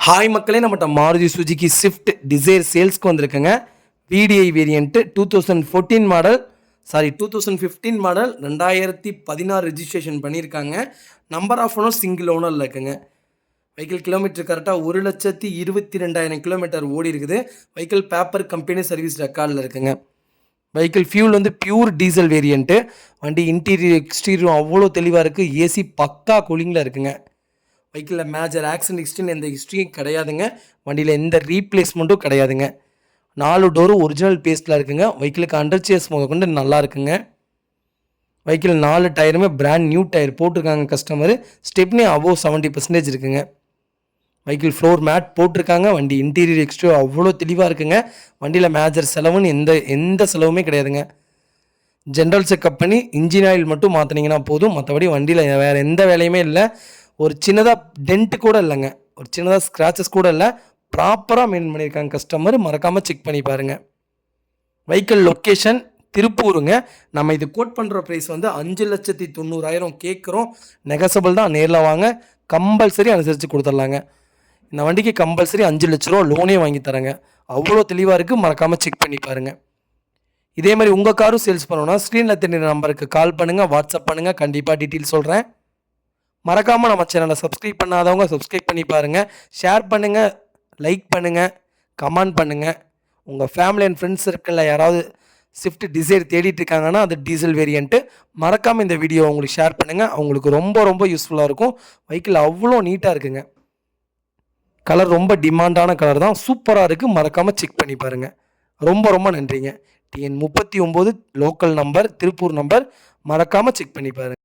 Hi மக்களே, நம்மகிட்ட Maruti Suzuki Swift desire சேல்ஸ்க்கு வந்திருக்குங்க. VDI variant 2014 model 2015 model 2016 registration பண்ணியிருக்காங்க. நம்பர் ஆஃப் ஓனர் சிங்கிள் ஓனரில் இருக்குங்க. வெஹிக்கிள் கிலோமீட்டர் கரெக்டாக 1,22,000 கிலோமீட்டர் ஓடி இருக்குது. வெஹிக்கிள் பேப்பர் கம்பெனி சர்வீஸ் ரெக்கார்டில் இருக்குங்க. வெஹிக்கிள் ஃபியூல் வந்து பியூர் டீசல் வேரியண்ட்டு. வண்டி இன்டீரியர் எக்ஸ்டீரியரும் அவ்வளோ தெளிவாக இருக்குது. ஏசி பக்கா கூலிங்கில் இருக்குங்க. வெஹிக்கிளில் மேஜர் ஆக்சிடென்ட் ஹிஸ்ட்ரின்னு எந்த ஹிஸ்ட்ரியும் கிடையாதுங்க. வண்டியில் எந்த ரீப்ளேஸ்மெண்ட்டும் கிடையாதுங்க. 4 டோரும் ஒரிஜினல் பேஸ்ட்டில் இருக்குங்க. வெஹிக்கிளுக்கு அண்டர் சேர்ஸ் முதற்கொண்டு நல்லா இருக்குங்க. வெஹிக்கிள் 4 டயருமே பிராண்ட் நியூ டயர் போட்டிருக்காங்க கஸ்டமர். ஸ்டெப்னி அபோவ் 70% இருக்குங்க. வெஹிக்கிள் ஃப்ளோர் மேட் போட்டிருக்காங்க. வண்டி இன்டீரியர் எக்ஸ்டீரியர் அவ்வளோ தெளிவாக இருக்குங்க. வண்டியில் மேஜர் செலவுன்னு எந்த செலவுமே கிடையாதுங்க. ஜென்ரல் செக்கப் பண்ணி இன்ஜின் ஆயில் மட்டும் மாற்றினீங்கன்னா போதும். மற்றபடி வண்டியில் வேறு எந்த வேலையுமே இல்லை. ஒரு சின்னதாக டென்ட்டு கூட இல்லைங்க. ஒரு சின்னதாக ஸ்க்ராச்சஸ் கூட இல்லை. ப்ராப்பராக மெயின்டைன் பண்ணியிருக்காங்க கஸ்டமர். மறக்காமல் செக் பண்ணி பாருங்கள். வெஹிக்கிள் லொக்கேஷன் திருப்பூருங்க. நம்ம இது கோட் பண்ணுற ப்ரைஸ் வந்து 5,90,000 கேட்குறோம். நெகசபிள் தான். நேரில் வாங்க, கம்பல்சரி அனுசரித்து கொடுத்துட்லாங்க. இந்த வண்டிக்கு கம்பல்சரி 5 லட்ச ரூபா லோனே வாங்கி தரேங்க. அவ்வளோ தெளிவாக இருக்குது. மறக்காமல் செக் பண்ணி பாருங்கள். இதே மாதிரி உங்கள் காரும் சேல்ஸ் பண்ணணும்னா ஸ்க்ரீனில் தெரியுற நம்பருக்கு கால் பண்ணுங்கள், வாட்ஸ்அப் பண்ணுங்கள். கண்டிப்பாக டீட்டெயில் சொல்கிறேன். மறக்காமல் நம்ம சேனலை சப்ஸ்கிரைப் பண்ணாதவங்க சப்ஸ்கிரைப் பண்ணி பாருங்கள். ஷேர் பண்ணுங்கள், லைக் பண்ணுங்கள், கமெண்ட் பண்ணுங்கள். உங்கள் ஃபேமிலி அண்ட் ஃப்ரெண்ட்ஸ் சர்க்கிளில் யாராவது ஸ்விஃப்ட் டிசைர் தேடிட்டு இருக்காங்கன்னா அது டீசல் வேரியண்ட்டு. மறக்காமல் இந்த வீடியோ உங்களுக்கு ஷேர் பண்ணுங்கள். அவங்களுக்கு ரொம்ப ரொம்ப யூஸ்ஃபுல்லாக இருக்கும். வெஹிக்கிள் அவ்வளோ நீட்டாக இருக்குங்க. கலர் ரொம்ப டிமாண்டான கலர் தான். சூப்பராக இருக்குது. மறக்காமல் செக் பண்ணி பாருங்கள். ரொம்ப ரொம்ப நன்றிங்க. TN 39 local number, Tiruppur number. மறக்காமல் செக் பண்ணி பாருங்கள்.